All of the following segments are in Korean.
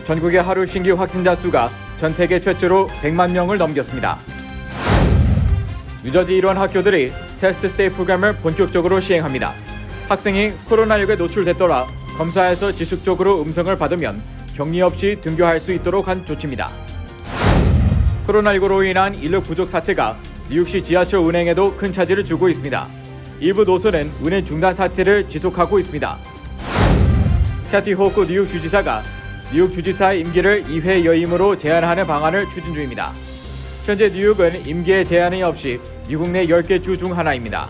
전국의 하루 신규 확진자 수가 전 세계 최초로 100만 명을 넘겼습니다. 뉴저지 일원 학교들이 테스트 스테이 프로그램을 본격적으로 시행합니다. 학생이 코로나19에 노출됐더라 검사에서 지속적으로 음성을 받으면 격리 없이 등교할 수 있도록 한 조치입니다. 코로나19로 인한 인력 부족 사태가 뉴욕시 지하철 운행에도 큰 차질을 주고 있습니다. 일부 노선은 운행 중단 사태를 지속하고 있습니다. 캐티 호크 뉴욕 주지사가 뉴욕 주지사의 임기를 2회 여임으로 제한하는 방안을 추진 중입니다. 현재 뉴욕은 임기에 제한이 없이 미국 내 10개 주 중 하나입니다.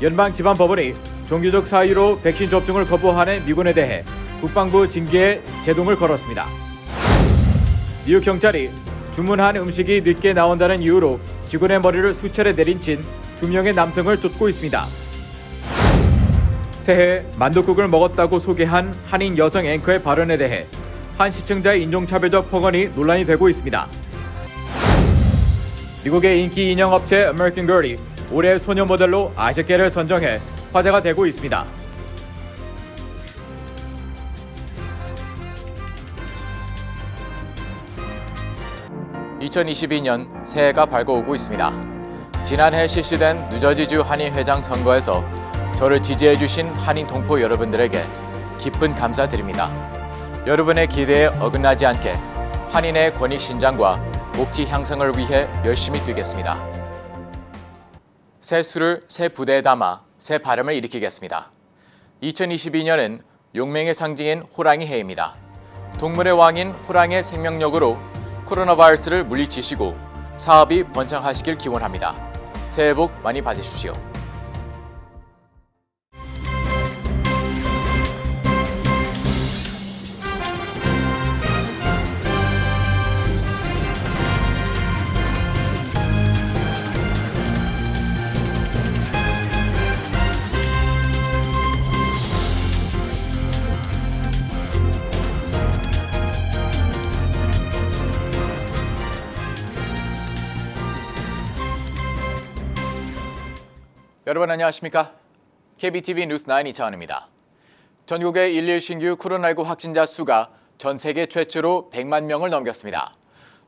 연방지방법원이 종교적 사유로 백신 접종을 거부하는 미군에 대해 국방부 징계에 제동을 걸었습니다. 뉴욕 경찰이 주문한 음식이 늦게 나온다는 이유로 직원의 머리를 수차례 내린친 2명의 남성을 쫓고 있습니다. 새해 만둣국을 먹었다고 소개한 한인 여성 앵커의 발언에 대해 한 시청자의 인종차별적 폭언이 논란이 되고 있습니다. 미국의 인기 인형 업체 아메리칸 걸이 올해 소녀 모델로 아시아계를 선정해 화제가 되고 있습니다. (2022년) 새해가 밝아오고 있습니다. 지난해 실시된 뉴저지주 한인회장 선거에서 저를 지지해주신 한인 동포 여러분들에게 깊은 감사드립니다. 여러분의 기대에 어긋나지 않게 한인의 권익 신장과 복지 향상을 위해 열심히 뛰겠습니다. 새 수를 새 부대에 담아 새 바람을 일으키겠습니다. 2022년은 용맹의 상징인 호랑이 해입니다. 동물의 왕인 호랑이의 생명력으로 코로나 바이러스를 물리치시고 사업이 번창하시길 기원합니다. 새해 복 많이 받으십시오. 여러분 안녕하십니까? KBTV 뉴스 9 이차원입니다. 전국의 일일 신규 코로나19 확진자 수가 전 세계 최초로 100만 명을 넘겼습니다.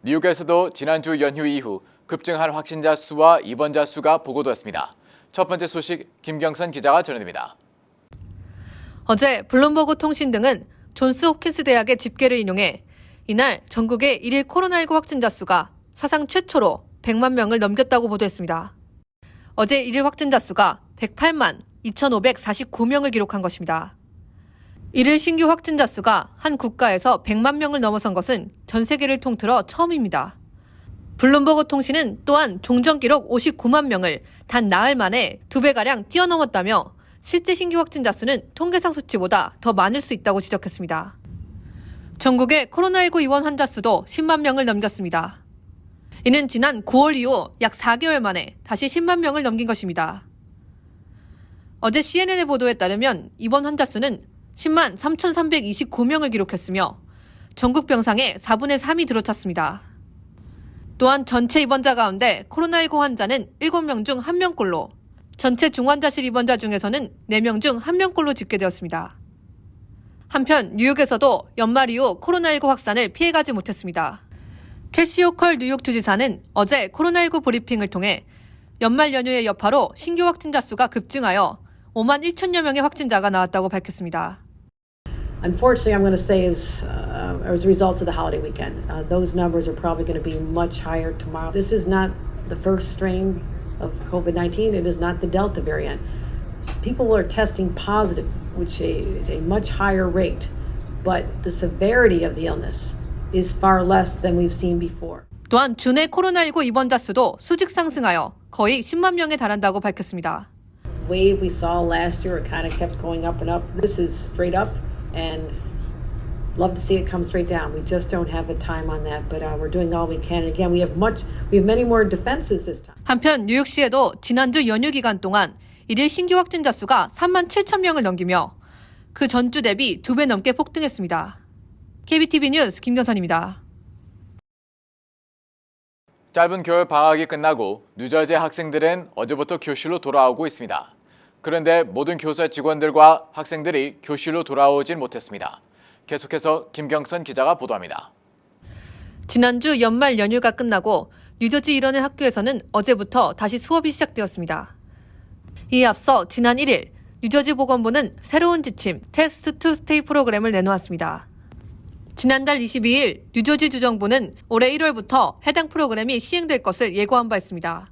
뉴욕에서도 지난주 연휴 이후 급증한 확진자 수와 입원자 수가 보고됐습니다. 첫 번째 소식 김경선 기자가 전해드립니다. 어제 블룸버그 통신 등은 존스 홉킨스 대학의 집계를 인용해 이날 전국의 일일 코로나19 확진자 수가 사상 최초로 100만 명을 넘겼다고 보도했습니다. 어제 일일 확진자 수가 108만 2,549명을 기록한 것입니다. 일일 신규 확진자 수가 한 국가에서 100만 명을 넘어선 것은 전 세계를 통틀어 처음입니다. 블룸버그 통신은 또한 종전 기록 59만 명을 단 나흘 만에 2배가량 뛰어넘었다며 실제 신규 확진자 수는 통계상 수치보다 더 많을 수 있다고 지적했습니다. 전국의 코로나19 입원 환자 수도 10만 명을 넘겼습니다. 이는 지난 9월 이후 약 4개월 만에 다시 10만 명을 넘긴 것입니다. 어제 CNN의 보도에 따르면 입원 환자 수는 10만 3,329명을 기록했으며 전국 병상의 4분의 3이 들어찼습니다. 또한 전체 입원자 가운데 코로나19 환자는 7명 중 1명꼴로 전체 중환자실 입원자 중에서는 4명 중 1명꼴로 집계되었습니다. 한편 뉴욕에서도 연말 이후 코로나19 확산을 피해가지 못했습니다. 캐시 호컬 뉴욕 주지사는 어제 코로나19 브리핑을 통해 연말 연휴의 여파로 신규 확진자 수가 급증하여 5만 1천여 명의 확진자가 나왔다고 밝혔습니다. Unfortunately, I'm going to say as a result of the holiday weekend, those numbers are probably going to be much higher tomorrow. This is not the first strain of COVID-19. It is not the Delta variant. People are testing positive, which is a much higher rate, but the severity of the illness is far less than we've seen before. 또한 주내 코로나19 입원자 수도 수직 상승하여 거의 10만 명에 달한다고 밝혔습니다. Wave we saw last year, it kind of kept going up and up. This is straight up, and love to see it come straight down. We just don't have the time on that, but we're doing all we can. And again, we have many more defenses this time. 한편 뉴욕시에도 지난주 연휴 기간 동안 일일 신규 확진자 수가 3만 7천 명을 넘기며 그 전주 대비 2배 넘게 폭등했습니다. KBTV 뉴스 김경선입니다. 짧은 겨울 방학이 끝나고 뉴저지 학생들은 어제부터 교실로 돌아오고 있습니다. 그런데 모든 교사 직원들과 학생들이 교실로 돌아오진 못했습니다. 계속해서 김경선 기자가 보도합니다. 지난주 연말 연휴가 끝나고 뉴저지 일원의 학교에서는 어제부터 다시 수업이 시작되었습니다. 이에 앞서 지난 1일 뉴저지 보건부는 새로운 지침 테스트 투 스테이 프로그램을 내놓았습니다. 지난달 22일 뉴저지 주정부는 올해 1월부터 해당 프로그램이 시행될 것을 예고한 바 있습니다.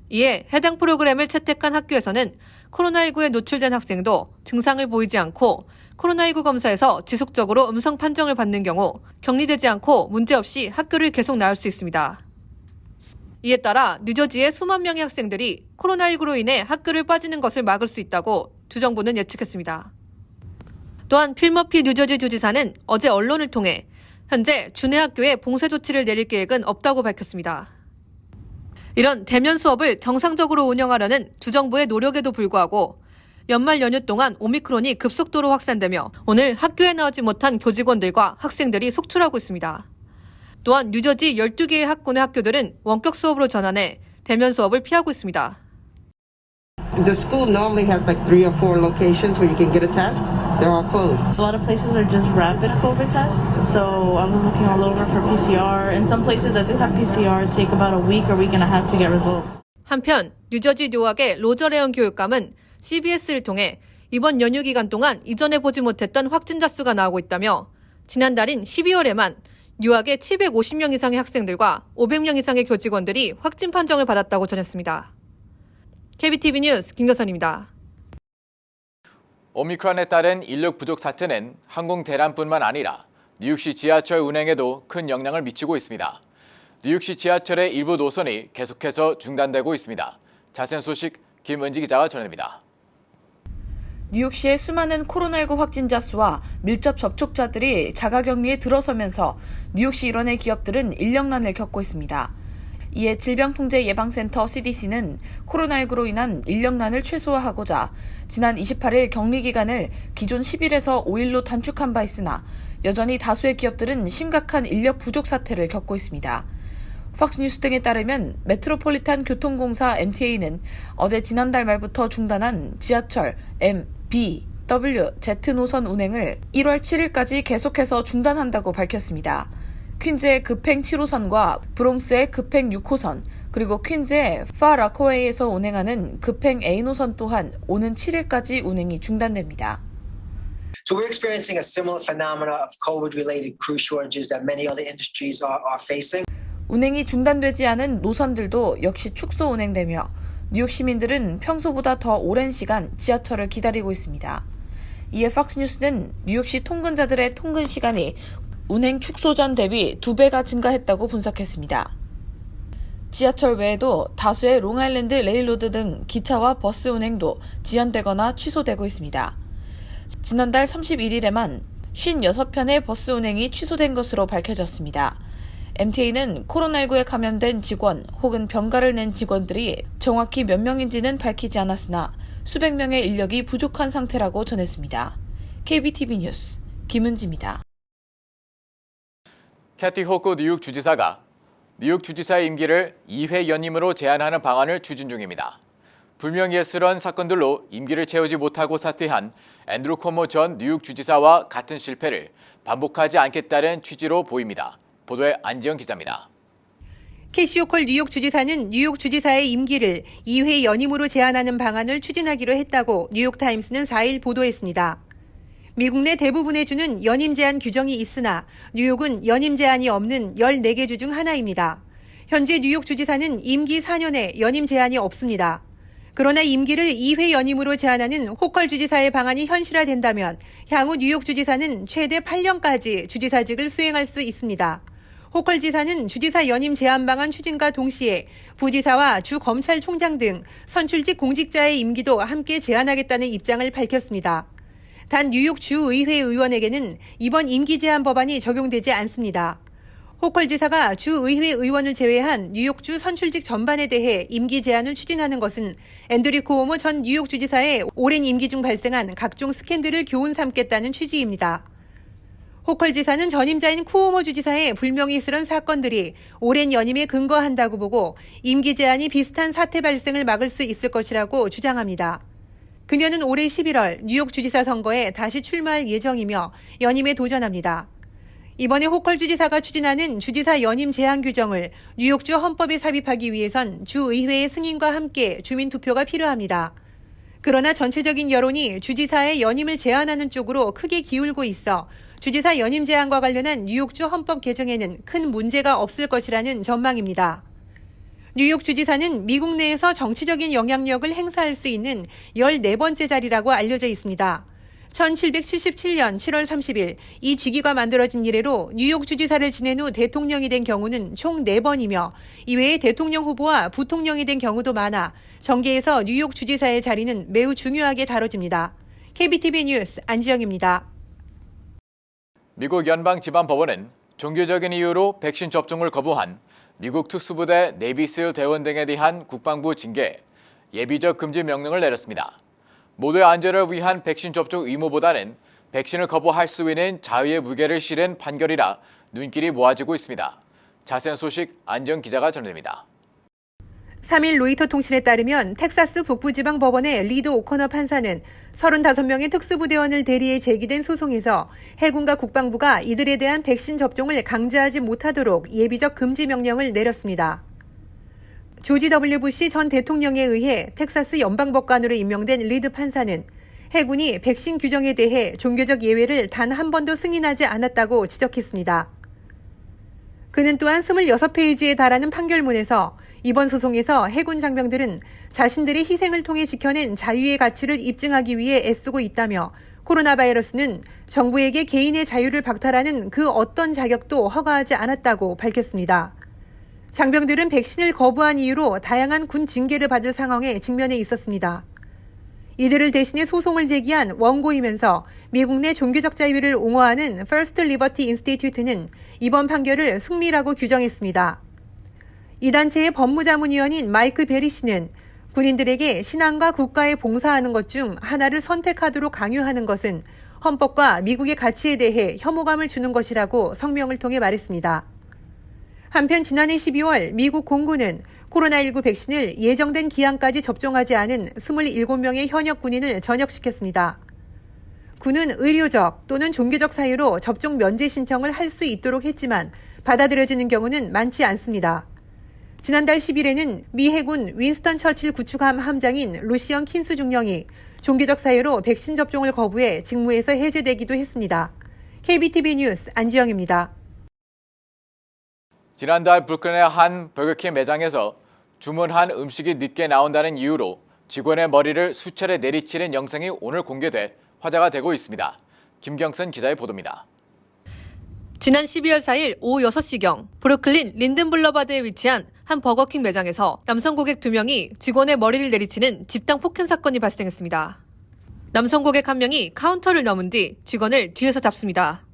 이에 해당 프로그램을 채택한 학교에서는 코로나19에 노출된 학생도 증상을 보이지 않고 코로나19 검사에서 지속적으로 음성 판정을 받는 경우 격리되지 않고 문제없이 학교를 계속 나올 수 있습니다. 이에 따라 뉴저지의 수만 명의 학생들이 코로나19로 인해 학교를 빠지는 것을 막을 수 있다고 주정부는 예측했습니다. 또한 필 머피 뉴저지 주지사는 어제 언론을 통해 현재 주내 학교에 봉쇄 조치를 내릴 계획은 없다고 밝혔습니다. 이런 대면 수업을 정상적으로 운영하려는 주정부의 노력에도 불구하고 연말 연휴 동안 오미크론이 급속도로 확산되며 오늘 학교에 나오지 못한 교직원들과 학생들이 속출하고 있습니다. 또한 뉴저지 12개의 학군의 학교들은 원격 수업으로 전환해 대면 수업을 피하고 있습니다. The school normally has like 3 or 4 locations where you can get a test. They're all closed. A lot of places are just rapid COVID tests, so I was looking all over for PCR, and some places that do have PCR take about a week or week and a half to get results. 한편 뉴저지 뉴학의 로저 레온 교육감은 CBS를 통해 이번 연휴 기간 동안 이전에 보지 못했던 확진자 수가 나오고 있다며 지난달인 12월에만 뉴학의 750명 이상의 학생들과 500명 이상의 교직원들이 확진 판정을 받았다고 전했습니다. KBTV 뉴스 김교선입니다. 오미크론에 따른 인력 부족 사태는 항공 대란뿐만 아니라 뉴욕시 지하철 운행에도 큰 영향을 미치고 있습니다. 뉴욕시 지하철의 일부 노선이 계속해서 중단되고 있습니다. 자세한 소식 김은지 기자가 전해드립니다. 뉴욕시의 수많은 코로나19 확진자 수와 밀접 접촉자들이 자가격리에 들어서면서 뉴욕시 일원의 기업들은 인력난을 겪고 있습니다. 이에 질병통제예방센터 CDC는 코로나19로 인한 인력난을 최소화하고자 지난 28일 격리 기간을 기존 10일에서 5일로 단축한 바 있으나 여전히 다수의 기업들은 심각한 인력 부족 사태를 겪고 있습니다. 팍스뉴스 등에 따르면 메트로폴리탄 교통공사 MTA는 어제 지난달 말부터 중단한 지하철 M, B, W, Z 노선 운행을 1월 7일까지 계속해서 중단한다고 밝혔습니다. 퀸즈의 급행 7호선과 브롱스의 급행 6호선, 그리고 퀸즈의 파 라코웨이에서 운행하는 급행 A 노선 또한 오는 7일까지 운행이 중단됩니다. So we're experiencing a similar phenomena of COVID-related crew shortages that many other industries are facing. 운행이 중단되지 않은 노선들도 역시 축소 운행되며 뉴욕 시민들은 평소보다 더 오랜 시간 지하철을 기다리고 있습니다. 이에 팍스뉴스는 뉴욕시 통근자들의 통근 시간이 운행 축소 전 대비 2배가 증가했다고 분석했습니다. 지하철 외에도 다수의 롱아일랜드 레일로드 등 기차와 버스 운행도 지연되거나 취소되고 있습니다. 지난달 31일에만 56편의 버스 운행이 취소된 것으로 밝혀졌습니다. MTA는 코로나19에 감염된 직원 혹은 병가를 낸 직원들이 정확히 몇 명인지는 밝히지 않았으나 수백 명의 인력이 부족한 상태라고 전했습니다. KBTV 뉴스 김은지입니다. 캐티 호크 뉴욕 주지사가 뉴욕 주지사의 임기를 2회 연임으로 제한하는 방안을 추진 중입니다. 불명예스러운 사건들로 임기를 채우지 못하고 사퇴한 앤드루 코모 전 뉴욕 주지사와 같은 실패를 반복하지 않겠다는 취지로 보입니다. 보도에 안지영 기자입니다. 캐시 호컬 뉴욕 주지사는 뉴욕 주지사의 임기를 2회 연임으로 제한하는 방안을 추진하기로 했다고 뉴욕타임스는 4일 보도했습니다. 미국 내 대부분의 주는 연임 제한 규정이 있으나 뉴욕은 연임 제한이 없는 14개 주 중 하나입니다. 현재 뉴욕 주지사는 임기 4년에 연임 제한이 없습니다. 그러나 임기를 2회 연임으로 제한하는 호컬 주지사의 방안이 현실화된다면 향후 뉴욕 주지사는 최대 8년까지 주지사직을 수행할 수 있습니다. 호컬 지사는 주지사 연임 제한 방안 추진과 동시에 부지사와 주 검찰총장 등 선출직 공직자의 임기도 함께 제한하겠다는 입장을 밝혔습니다. 단 뉴욕 주의회 의원에게는 이번 임기 제한 법안이 적용되지 않습니다. 호컬 지사가 주의회 의원을 제외한 뉴욕주 선출직 전반에 대해 임기 제한을 추진하는 것은 앤드류 쿠오모 전 뉴욕 주지사의 오랜 임기 중 발생한 각종 스캔들을 교훈 삼겠다는 취지입니다. 호컬 지사는 전임자인 쿠오모 주지사의 불명예스러운 사건들이 오랜 연임에 근거한다고 보고 임기 제한이 비슷한 사태 발생을 막을 수 있을 것이라고 주장합니다. 그녀는 올해 11월 뉴욕 주지사 선거에 다시 출마할 예정이며 연임에 도전합니다. 이번에 호컬 주지사가 추진하는 주지사 연임 제한 규정을 뉴욕주 헌법에 삽입하기 위해선 주의회의 승인과 함께 주민 투표가 필요합니다. 그러나 전체적인 여론이 주지사의 연임을 제한하는 쪽으로 크게 기울고 있어 주지사 연임 제한과 관련한 뉴욕주 헌법 개정에는 큰 문제가 없을 것이라는 전망입니다. 뉴욕 주지사는 미국 내에서 정치적인 영향력을 행사할 수 있는 14번째 자리라고 알려져 있습니다. 1777년 7월 30일 이 직위가 만들어진 이래로 뉴욕 주지사를 지낸 후 대통령이 된 경우는 총 4번이며 이외에 대통령 후보와 부통령이 된 경우도 많아 정계에서 뉴욕 주지사의 자리는 매우 중요하게 다뤄집니다. KBTV 뉴스 안지영입니다. 미국 연방지방법원은 종교적인 이유로 백신 접종을 거부한 미국 특수부대 네이비스 대원 등에 대한 국방부 징계, 예비적 금지 명령을 내렸습니다. 모두의 안전을 위한 백신 접종 의무보다는 백신을 거부할 수 있는 자유의 무게를 실은 판결이라 눈길이 모아지고 있습니다. 자세한 소식 안정 기자가 전해드립니다. 3일 로이터 통신에 따르면 텍사스 북부지방법원의 리드 오코너 판사는 35명의 특수부대원을 대리해 제기된 소송에서 해군과 국방부가 이들에 대한 백신 접종을 강제하지 못하도록 예비적 금지 명령을 내렸습니다. 조지 W. 부시 전 대통령에 의해 텍사스 연방법관으로 임명된 리드 판사는 해군이 백신 규정에 대해 종교적 예외를 단 한 번도 승인하지 않았다고 지적했습니다. 그는 또한 26페이지에 달하는 판결문에서 이번 소송에서 해군 장병들은 자신들의 희생을 통해 지켜낸 자유의 가치를 입증하기 위해 애쓰고 있다며 코로나 바이러스는 정부에게 개인의 자유를 박탈하는 그 어떤 자격도 허가하지 않았다고 밝혔습니다. 장병들은 백신을 거부한 이유로 다양한 군 징계를 받을 상황에 직면해 있었습니다. 이들을 대신해 소송을 제기한 원고이면서 미국 내 종교적 자유를 옹호하는 First Liberty Institute는 이번 판결을 승리라고 규정했습니다. 이 단체의 법무자문위원인 마이크 베리 씨는 군인들에게 신앙과 국가에 봉사하는 것 중 하나를 선택하도록 강요하는 것은 헌법과 미국의 가치에 대해 혐오감을 주는 것이라고 성명을 통해 말했습니다. 한편 지난해 12월 미국 공군은 코로나19 백신을 예정된 기한까지 접종하지 않은 27명의 현역 군인을 전역시켰습니다. 군은 의료적 또는 종교적 사유로 접종 면제 신청을 할 수 있도록 했지만 받아들여지는 경우는 많지 않습니다. 지난달 10일에는 미 해군 윈스턴 처칠 구축함 함장인 루시언 킨스 중령이 종교적 사유로 백신 접종을 거부해 직무에서 해제되기도 했습니다. KBTV 뉴스 안지영입니다. 지난달 브루클린의 한 버거킹 매장에서 주문한 음식이 늦게 나온다는 이유로 직원의 머리를 수차례 내리치는 영상이 오늘 공개돼 화제가 되고 있습니다. 김경선 기자의 보도입니다. 지난 12월 4일 오후 6시경 브루클린 린든 블러바드에 위치한 한 버거킹 매장에서 남성 고객 2명이 직원의 머리를 내리치는 집단 폭행 사건이 발생했습니다. 남성 고객 한 명이 카운터를 넘은 뒤 직원을 뒤에서 잡습니다.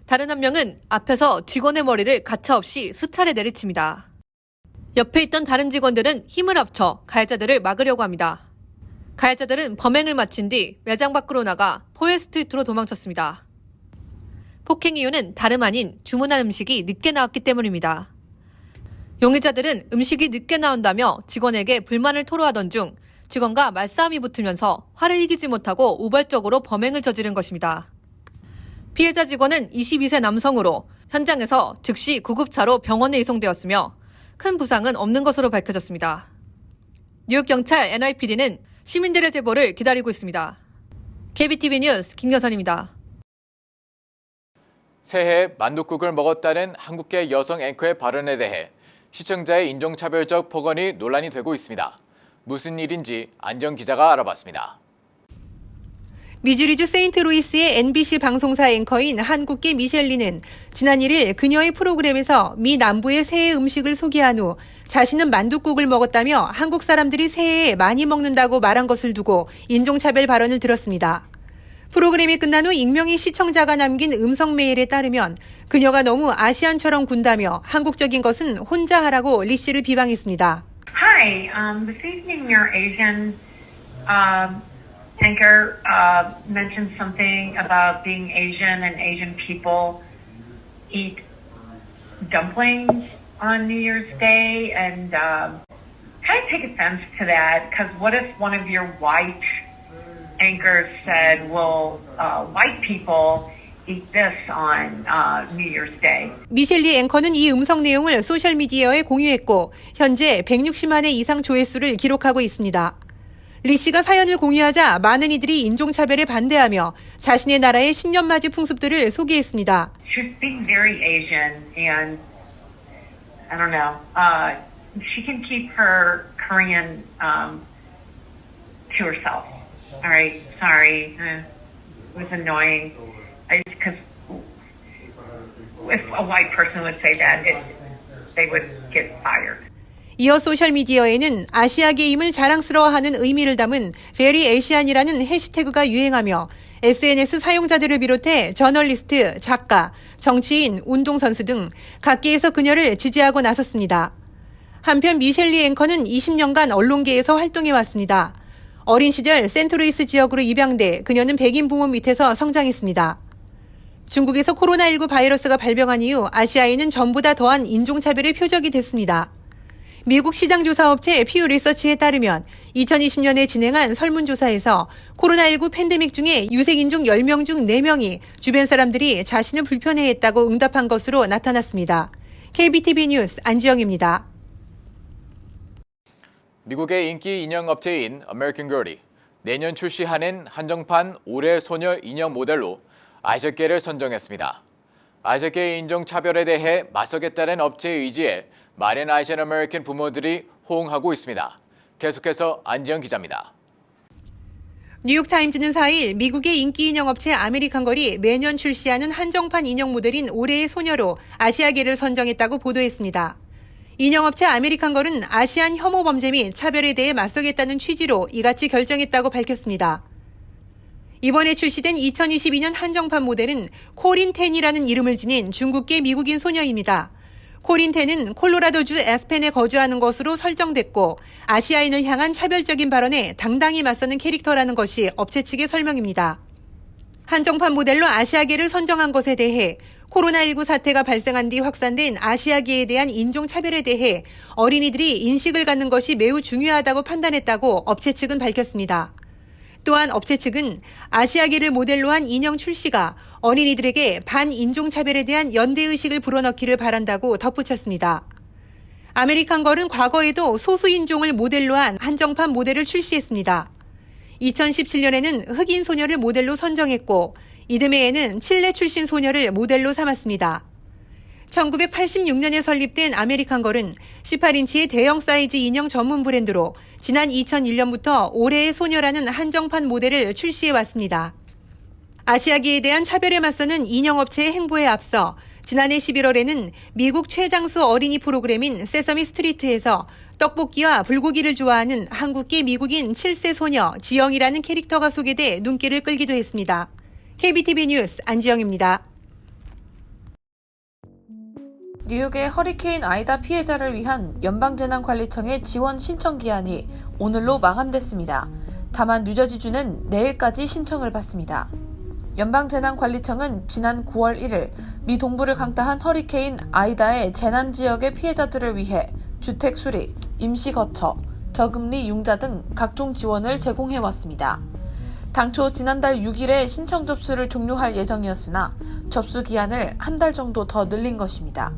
다른 한 명은 앞에서 직원의 머리를 가차없이 수차례 내리칩니다. 옆에 있던 다른 직원들은 힘을 합쳐 가해자들을 막으려고 합니다. 가해자들은 범행을 마친 뒤 매장 밖으로 나가 포엘 스트리트로 도망쳤습니다. 폭행 이유는 다름 아닌 주문한 음식이 늦게 나왔기 때문입니다. 용의자들은 음식이 늦게 나온다며 직원에게 불만을 토로하던 중 직원과 말싸움이 붙으면서 화를 이기지 못하고 우발적으로 범행을 저지른 것입니다. 피해자 직원은 22세 남성으로 현장에서 즉시 구급차로 병원에 이송되었으며 큰 부상은 없는 것으로 밝혀졌습니다. 뉴욕 경찰 NYPD는 시민들의 제보를 기다리고 있습니다. KBTV 뉴스 김여선입니다. 새해 만둣국을 먹었다는 한국계 여성 앵커의 발언에 대해 시청자의 인종차별적 폭언이 논란이 되고 있습니다. 무슨 일인지 안정 기자가 알아봤습니다. 미주리주 세인트루이스의 NBC 방송사 앵커인 한국계 미셸리는 지난 1일 그녀의 프로그램에서 미 남부의 새해 음식을 소개한 후 자신은 만둣국을 먹었다며 한국 사람들이 새해에 많이 먹는다고 말한 것을 두고 인종차별 발언을 들었습니다. 프로그램이 끝난 후 익명의 시청자가 남긴 음성 메일에 따르면 그녀가 너무 아시안처럼 군다며 한국적인 것은 혼자 하라고 리 씨를 비방했습니다. Hi, this evening your Asian anchor mentioned something about being Asian and Asian people eat dumplings on New Year's Day, and kind of take offense to that because what if one of your white anchor said, "Will white people eat this on New Year's Day?" 미셸 리 앵커는 이 음성 내용을 소셜미디어에 공유했고 현재 160만 회 이상 조회수를 기록하고 있습니다. 리 씨가 사연을 공유하자 많은 이들이 인종차별에 반대하며 자신의 나라의 신년맞이 풍습들을 소개했습니다. She speaks very Asian, and I don't know. She can keep her Korean to herself. All right, sorry, it was annoying. Because if a white person would say that, they would get fired. 이어 소셜미디어에는 아시아계임을 자랑스러워하는 의미를 담은 Very Asian이라는 해시태그가 유행하며 SNS 사용자들을 비롯해 저널리스트, 작가, 정치인, 운동선수 등 각계에서 그녀를 지지하고 나섰습니다. 한편 미셸 리 앵커는 20년간 언론계에서 활동해왔습니다. 어린 시절 센트루이스 지역으로 입양돼 그녀는 백인 부모 밑에서 성장했습니다. 중국에서 코로나19 바이러스가 발병한 이후 아시아인은 전보다 더한 인종차별의 표적이 됐습니다. 미국 시장조사업체 퓨 리서치에 따르면 2020년에 진행한 설문조사에서 코로나19 팬데믹 중에 유색인종 10명 중 4명이 주변 사람들이 자신을 불편해했다고 응답한 것으로 나타났습니다. KBTV 뉴스 안지영입니다. 미국의 인기 인형 업체인 아메리칸 걸이 내년 출시하는 한정판 올해 소녀 인형 모델로 아시아계를 선정했습니다. 아시아계의 인종차별에 대해 맞서겠다는 업체의 의지에 많은 아시안 아메리칸 부모들이 호응하고 있습니다. 계속해서 안지영 기자입니다. 뉴욕타임즈는 4일 미국의 인기 인형 업체 아메리칸 걸이 매년 출시하는 한정판 인형 모델인 올해의 소녀로 아시아계를 선정했다고 보도했습니다. 인형업체 아메리칸 걸은 아시안 혐오 범죄 및 차별에 대해 맞서겠다는 취지로 이같이 결정했다고 밝혔습니다. 이번에 출시된 2022년 한정판 모델은 코린 텐이라는 이름을 지닌 중국계 미국인 소녀입니다. 코린 텐은 콜로라도주 에스펜에 거주하는 것으로 설정됐고 아시아인을 향한 차별적인 발언에 당당히 맞서는 캐릭터라는 것이 업체 측의 설명입니다. 한정판 모델로 아시아계를 선정한 것에 대해 코로나19 사태가 발생한 뒤 확산된 아시아계에 대한 인종차별에 대해 어린이들이 인식을 갖는 것이 매우 중요하다고 판단했다고 업체 측은 밝혔습니다. 또한 업체 측은 아시아계를 모델로 한 인형 출시가 어린이들에게 반인종차별에 대한 연대의식을 불어넣기를 바란다고 덧붙였습니다. 아메리칸 걸은 과거에도 소수인종을 모델로 한 한정판 모델을 출시했습니다. 2017년에는 흑인 소녀를 모델로 선정했고 이듬해에는 칠레 출신 소녀를 모델로 삼았습니다. 1986년에 설립된 아메리칸 걸은 18인치의 대형 사이즈 인형 전문 브랜드로 지난 2001년부터 올해의 소녀라는 한정판 모델을 출시해왔습니다. 아시아계에 대한 차별에 맞서는 인형업체의 행보에 앞서 지난해 11월에는 미국 최장수 어린이 프로그램인 세서미 스트리트에서 떡볶이와 불고기를 좋아하는 한국계 미국인 7세 소녀 지영이라는 캐릭터가 소개돼 눈길을 끌기도 했습니다. KBTV 뉴스 안지영입니다. 뉴욕의 허리케인 아이다 피해자를 위한 연방재난관리청의 지원 신청 기한이 오늘로 마감됐습니다. 다만 뉴저지주는 내일까지 신청을 받습니다. 연방재난관리청은 지난 9월 1일 미 동부를 강타한 허리케인 아이다의 재난지역의 피해자들을 위해 주택 수리, 임시 거처, 저금리 융자 등 각종 지원을 제공해왔습니다. 당초 지난달 6일에 신청 접수를 종료할 예정이었으나 접수 기한을 한 달 정도 더 늘린 것입니다.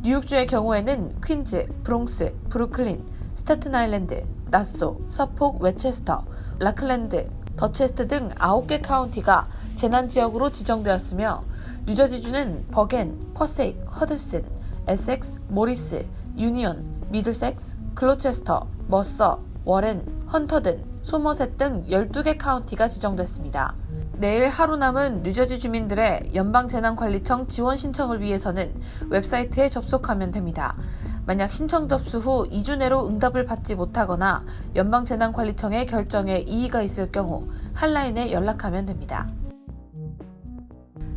뉴욕주의 경우에는 퀸즈, 브롱스, 브루클린, 스태튼 아일랜드, 나소, 서폭, 웨체스터, 라클랜드, 더체스트 등 9개 카운티가 재난지역으로 지정되었으며 뉴저지주는 버겐, 퍼세이크, 허드슨, 에섹스, 모리스, 유니온, 미들섹스, 글로체스터, 머서, 워렌, 헌터 등 소머셋 등 12개 카운티가 지정됐습니다. 내일 하루 남은 뉴저지 주민들의 연방재난관리청 지원 신청을 위해서는 웹사이트에 접속하면 됩니다. 만약 신청 접수 후 2주 내로 응답을 받지 못하거나 연방재난관리청의 결정에 이의가 있을 경우 한라인에 연락하면 됩니다.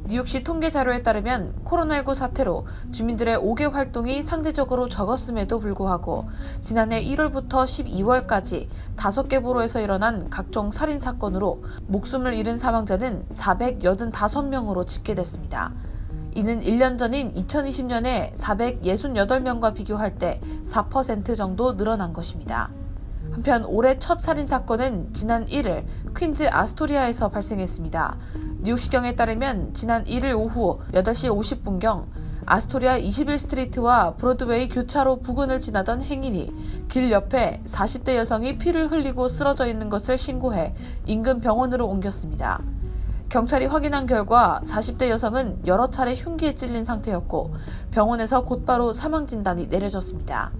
뉴욕시 통계 자료에 따르면 코로나19 사태로 주민들의 5개 활동이 상대적으로 적었음에도 불구하고 지난해 1월부터 12월까지 5개 보로에서 일어난 각종 살인 사건으로 목숨을 잃은 사망자는 485명으로 집계됐습니다. 이는 1년 전인 2020년에 468명과 비교할 때 4% 정도 늘어난 것입니다. 한편 올해 첫 살인 사건은 지난 1일 퀸즈 아스토리아에서 발생했습니다. 뉴욕시경에 따르면 지난 1일 오후 8시 50분경 아스토리아 21스트리트와 브로드웨이 교차로 부근을 지나던 행인이 길 옆에 40대 여성이 피를 흘리고 쓰러져 있는 것을 신고해 인근 병원으로 옮겼습니다. 경찰이 확인한 결과 40대 여성은 여러 차례 흉기에 찔린 상태였고 병원에서 곧바로 사망 진단이 내려졌습니다.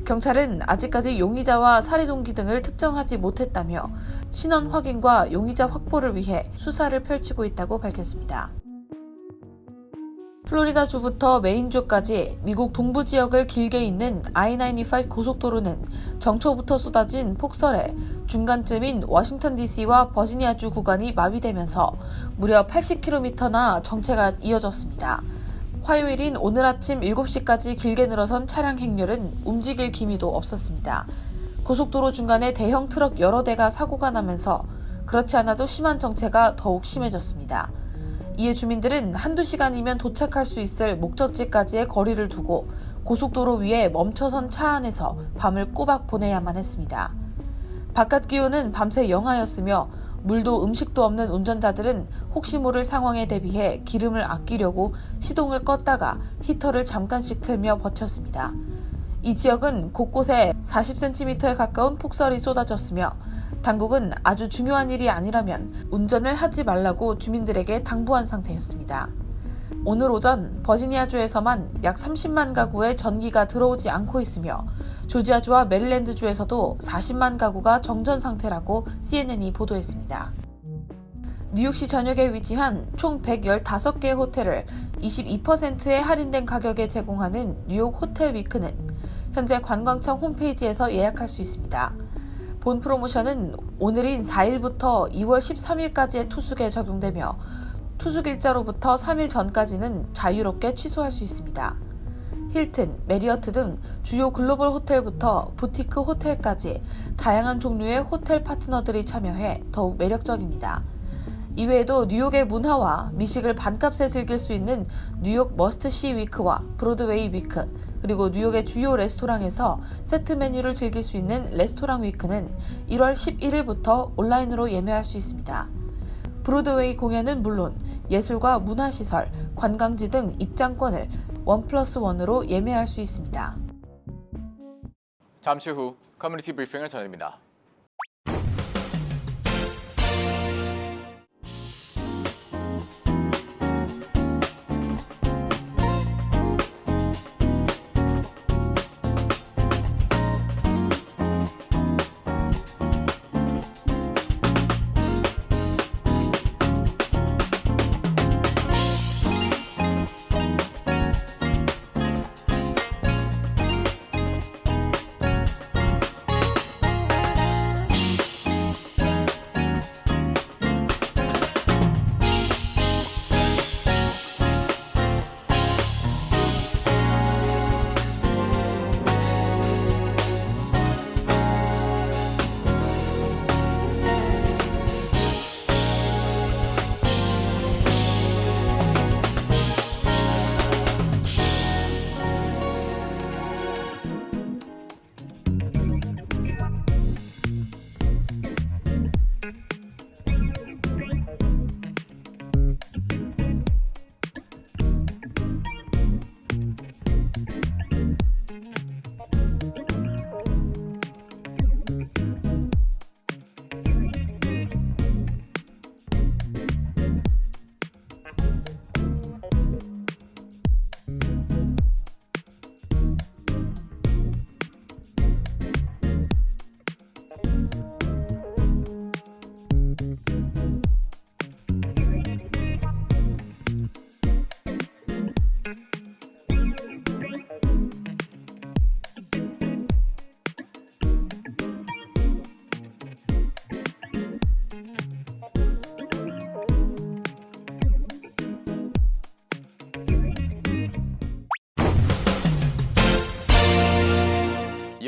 경찰은 아직까지 용의자와 살해 동기 등을 특정하지 못했다며 신원 확인과 용의자 확보를 위해 수사를 펼치고 있다고 밝혔습니다. 플로리다주부터 메인주까지 미국 동부 지역을 길게 잇는 I-95 고속도로는 정초부터 쏟아진 폭설에 중간쯤인 워싱턴 DC와 버지니아주 구간이 마비되면서 무려 80km나 정체가 이어졌습니다. 화요일인 오늘 아침 7시까지 길게 늘어선 차량 행렬은 움직일 기미도 없었습니다. 고속도로 중간에 대형 트럭 여러 대가 사고가 나면서 그렇지 않아도 심한 정체가 더욱 심해졌습니다. 이에 주민들은 한두 시간이면 도착할 수 있을 목적지까지의 거리를 두고 고속도로 위에 멈춰선 차 안에서 밤을 꼬박 보내야만 했습니다. 바깥 기온은 밤새 영하였으며 물도 음식도 없는 운전자들은 혹시 모를 상황에 대비해 기름을 아끼려고 시동을 껐다가 히터를 잠깐씩 틀며 버텼습니다. 이 지역은 곳곳에 40cm에 가까운 폭설이 쏟아졌으며 당국은 아주 중요한 일이 아니라면 운전을 하지 말라고 주민들에게 당부한 상태였습니다. 오늘 오전 버지니아주에서만 약 30만 가구에 전기가 들어오지 않고 있으며 조지아주와 메릴랜드주에서도 40만 가구가 정전 상태라고 CNN이 보도했습니다. 뉴욕시 전역에 위치한 총 115개의 호텔을 22%의 할인된 가격에 제공하는 뉴욕 호텔 위크는 현재 관광청 홈페이지에서 예약할 수 있습니다. 본 프로모션은 오늘인 4일부터 2월 13일까지의 투숙에 적용되며 투숙 일자로부터 3일 전까지는 자유롭게 취소할 수 있습니다. 힐튼, 메리어트 등 주요 글로벌 호텔부터 부티크 호텔까지 다양한 종류의 호텔 파트너들이 참여해 더욱 매력적입니다. 이외에도 뉴욕의 문화와 미식을 반값에 즐길 수 있는 뉴욕 머스트시 위크와 브로드웨이 위크, 그리고 뉴욕의 주요 레스토랑에서 세트 메뉴를 즐길 수 있는 레스토랑 위크는 1월 11일부터 온라인으로 예매할 수 있습니다. 브로드웨이 공연은 물론 예술과 문화시설, 관광지 등 입장권을 1+1으로 예매할 수 있습니다. 잠시 후 커뮤니티 브리핑을 전해드립니다.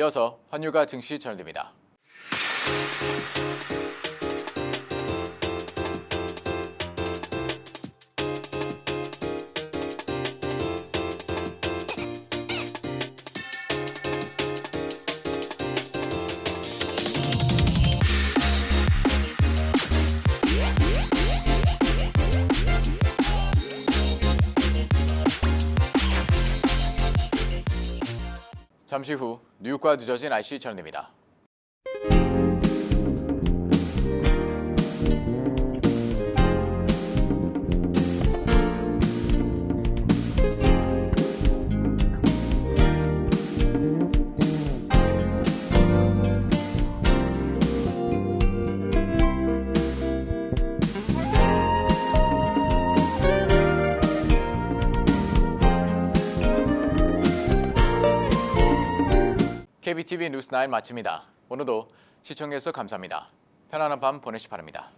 이어서 환율과 증시 전해드립니다. 잠시 후 뉴욕과 뉴저지 날씨 전해드립니다. KBTV 뉴스 9 마칩니다. 오늘도 시청해주셔서 감사합니다. 편안한 밤 보내시기 바랍니다.